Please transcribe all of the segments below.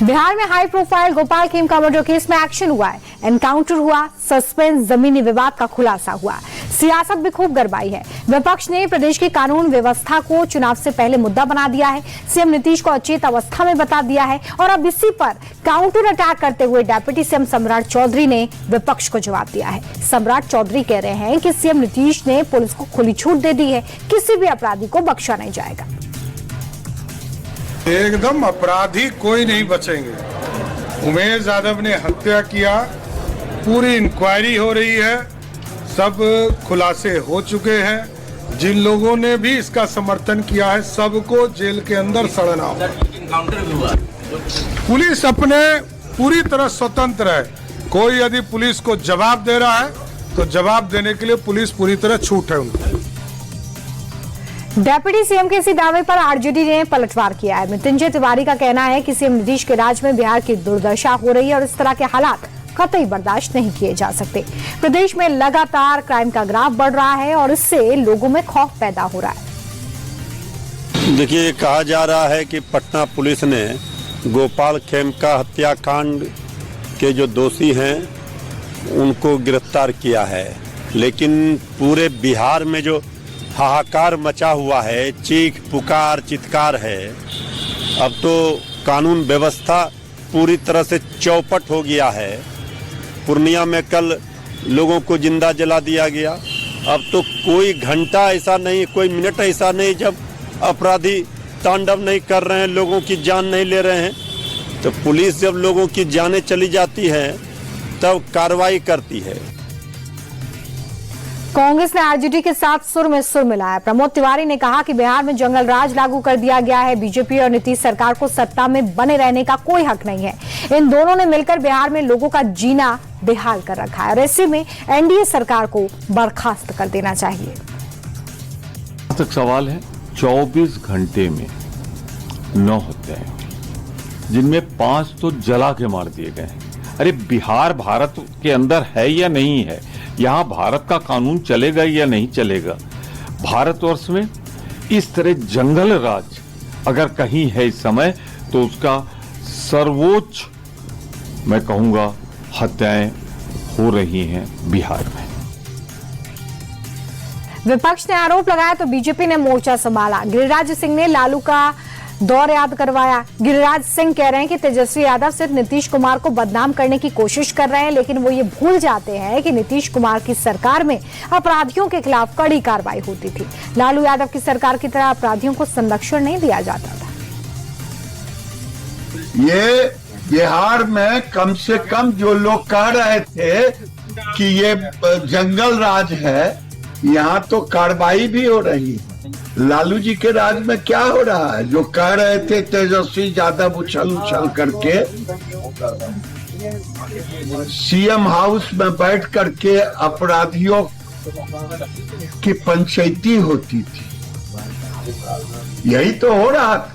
बिहार में high profile Gopal Khemka murder case में action हुआ है। एनकाउंटर हुआ, सस्पेंस, जमीनी विवाद का खुलासा हुआ। सियासत भी खूब गरमाई है। विपक्ष ने प्रदेश की कानून व्यवस्था को चुनाव से पहले मुद्दा बना दिया है। सीएम नीतीश को अचेत अवस्था में बता दिया है और अब इसी पर काउंटर अटैक करते हुए डिप्टी सीएम सम्राट चौधरी ने विपक्ष को जवाब दिया है। सम्राट चौधरी कह रहे हैं कि सीएम नीतीश ने पुलिस को खुली छूट दे दी है, किसी भी अपराधी को बख्शा नहीं जाएगा। एकदम अपराधी कोई नहीं बचेंगे। उमेश यादव ने हत्या किया, पूरी इंक्वायरी हो रही है, सब खुलासे हो चुके हैं। जिन लोगों ने भी इसका समर्थन किया है सबको जेल के अंदर सड़ना हो। पुलिस अपने पूरी तरह स्वतंत्र है। कोई यदि पुलिस को जवाब दे रहा है तो जवाब देने के लिए पुलिस पूरी तरह छूट है उनको। डिप्टी सीएम के इसी दावे पर आरजेडी ने पलटवार किया है। मृत्युंजय तिवारी का कहना है कि सीएम नीतीश के राज में बिहार की दुर्दशा हो रही है और इस तरह के हालात कतई बर्दाश्त नहीं किए जा सकते। प्रदेश में लगातार क्राइम का ग्राफ बढ़ रहा है और इससे लोगों में खौफ पैदा हो रहा है। देखिए, कहा जा रहा है कि पटना पुलिस ने गोपाल खेमका हत्याकांड के जो दोषी हैं उनको गिरफ्तार किया है, लेकिन पूरे बिहार में जो हाहाकार मचा हुआ है, चीख पुकार चित्कार है। अब तो कानून व्यवस्था पूरी तरह से चौपट हो गया है। पूर्णिया में कल लोगों को जिंदा जला दिया गया। अब तो कोई घंटा ऐसा नहीं, कोई मिनट ऐसा नहीं जब अपराधी तांडव नहीं कर रहे हैं, लोगों की जान नहीं ले रहे हैं। तो पुलिस जब लोगों की जानें चली जाती है तब कार्रवाई करती है। कांग्रेस ने आरजेडी के साथ सुर में सुर मिलाया। प्रमोद तिवारी ने कहा कि बिहार में जंगल राज लागू कर दिया गया है। बीजेपी और नीतीश सरकार को सत्ता में बने रहने का कोई हक नहीं है। इन दोनों ने मिलकर बिहार में लोगों का जीना बेहाल कर रखा है और ऐसे में एनडीए सरकार को बर्खास्त कर देना चाहिए। तक सवाल है, 24 घंटे में 9 हत्याएं, जिनमें 5 तो जला के मार दिए गए हैं। अरे बिहार भारत के अंदर है या नहीं है? यहाँ भारत का कानून चलेगा या नहीं चलेगा? भारतवर्ष में इस तरह जंगल राज अगर कहीं है इस समय तो उसका सर्वोच्च मैं कहूंगा हत्याएं हो रही हैं बिहार में। विपक्ष ने आरोप लगाया तो बीजेपी ने मोर्चा संभाला। गिरिराज सिंह ने लालू का दौर याद करवाया। गिरिराज सिंह कह रहे हैं कि तेजस्वी यादव सिर्फ नीतीश कुमार को बदनाम करने की कोशिश कर रहे हैं, लेकिन वो ये भूल जाते हैं कि नीतीश कुमार की सरकार में अपराधियों के खिलाफ कड़ी कार्रवाई होती थी। लालू यादव की सरकार की तरह अपराधियों को संरक्षण नहीं दिया जाता था। ये बिहार में कम से कम जो लोग कह रहे थे कि ये जंगल राज है, यहाँ तो कार्रवाई भी हो रही है। लालू जी के राज में क्या हो रहा है? जो कह रहे थे तेजस्वी यादव उछल उछल करके सीएम हाउस में बैठ करके अपराधियों की पंचायती होती थी, यही तो हो रहा था।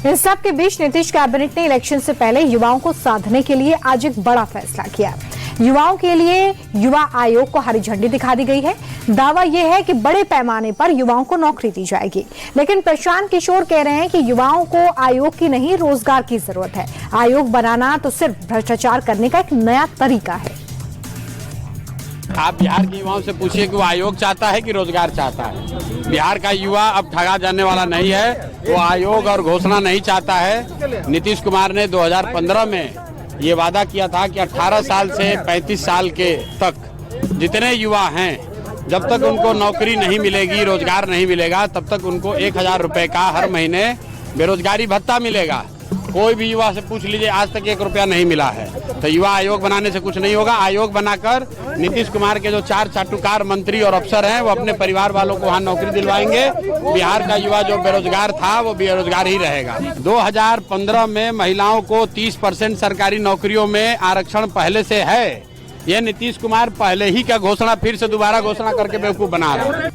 इन सब के बीच नीतीश कैबिनेट ने इलेक्शन से पहले युवाओं को साधने के लिए आज एक बड़ा फैसला किया। युवाओं के लिए युवा आयोग को हरी झंडी दिखा दी गई है। दावा यह है कि बड़े पैमाने पर युवाओं को नौकरी दी जाएगी, लेकिन प्रशांत किशोर कह रहे हैं कि युवाओं को आयोग की नहीं रोजगार की जरूरत है। आयोग बनाना तो सिर्फ भ्रष्टाचार करने का एक नया तरीका है। आप बिहार के युवाओं से पूछिए कि वो आयोग चाहता है कि रोजगार चाहता है। बिहार का युवा अब ठगा जाने वाला नहीं है, वो आयोग और घोषणा नहीं चाहता है। नीतीश कुमार ने 2015 में ये वादा किया था कि 18 साल से 35 साल के तक जितने युवा हैं, जब तक उनको नौकरी नहीं मिलेगी, रोजगार नहीं मिलेगा, तब तक उनको 1000 रुपए का हर महीने बेरोजगारी भत्ता मिलेगा। कोई भी युवा से पूछ लीजिए, आज तक 1 रुपया नहीं मिला है। तो युवा आयोग बनाने से कुछ नहीं होगा। आयोग बनाकर नीतीश कुमार के जो 4 चाटुकार मंत्री और अफसर हैं वो अपने परिवार वालों को वहाँ नौकरी दिलवाएंगे। बिहार का युवा जो बेरोजगार था वो बेरोजगार ही रहेगा। 2015 में महिलाओं को 30% सरकारी नौकरियों में आरक्षण पहले से है। ये नीतीश कुमार पहले ही का घोषणा फिर से दोबारा घोषणा करके बेवकूफ बना रहा है।